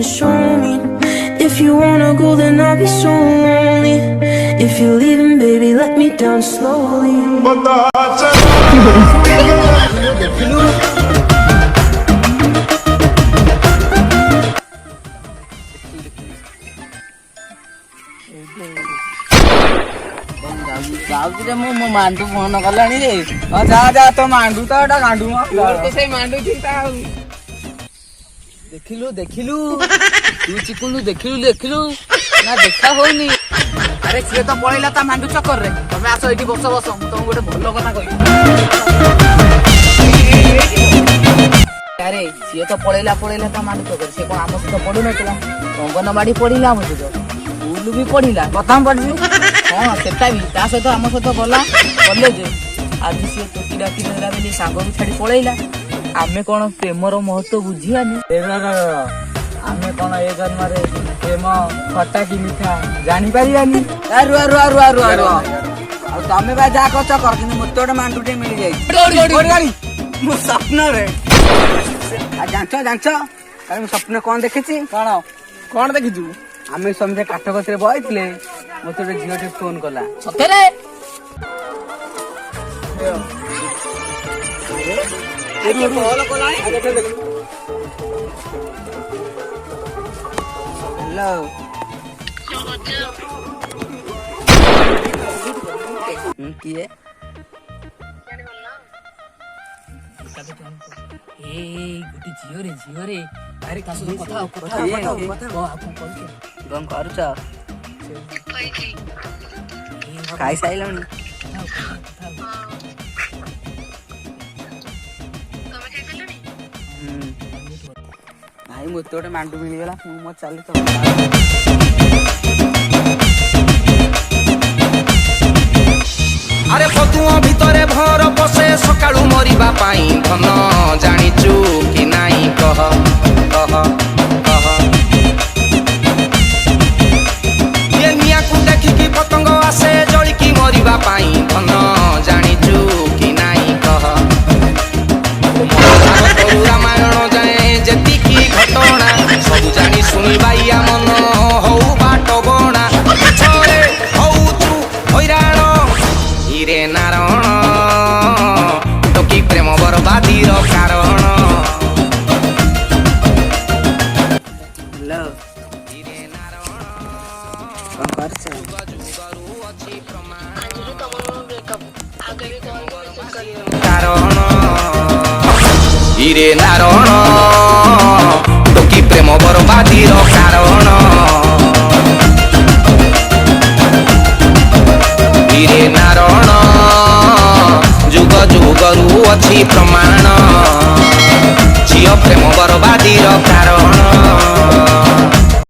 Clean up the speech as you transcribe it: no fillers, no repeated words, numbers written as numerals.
show me. If you wanna go, then I'll be so lonely. If you're leaving, baby, let me down slowly. मो Mandu phone Kalani रे जा जा तो मांडू तो एटा गांडू तो से मांडू चिंता देखिलु देखिलु तू चिकुलु देखिलु देखिलु ना देखा होनी अरे से तो पळैला ता मांडू चक्कर रे तमे आसो एठी बस बस तुम गोटे भलो कथा कहि अरे से तो पळैला ता मांडू चक्कर से कोन आमो सहित पढु नतला अंगनवाड़ी पढिला हम सहित स्कूल भी पढिला प्रथम पढि हाँ सेटा भी ता सहित आम सहित गला कॉलेज आज सी टोकी डाकी नेला बेली सांग भी छाड़ी पळैला आमे कोन प्रेमर महत्व बुझियानी आमे कोन ए जन्म रे प्रेम खट्टा की मीठा जानि परियानी रुआ रुआ रुआ रुआ रुआ आ तमे बा जा कच कर कि मते मांडुटे मिल जाई गाड़ी मो सपना रे आ जांचो जांचो काहे मो सपना कोन देखिछि कोन देखिछु आमे समझे काठ गछरे बइथिले मते झियोटे फोन कला सतेरे ए कॉल कलाई हेलो किए ए गुटी झियो रे अरे कासु कथा गम करूछ खाई साइलनी भाई मते गोटे मांडू मिलगला मो चली तो अरे पतुआ भितरे भर बसे सकाळू मरिबा पाई धन जानिचु कि नाही कह कह कह ये निया को देखि कि पतंग आसे जळकी मरिबा पाई धन जानिचु कि नाही कह रामायण जाए जेति की घटना सब जानी सुनी बाइया मन हौ बाट बणा छोरे हौ तू हैरान हिरे नारायण टोकी प्रेम बरबादीर कारण हेलो हिरे कौन करछ कारण हिरे नारायण टोकी प्रेम बरबादीर कारण हिरे नारायण जुग जुगरू अछि प्रमाण झियो प्रेम बरबाद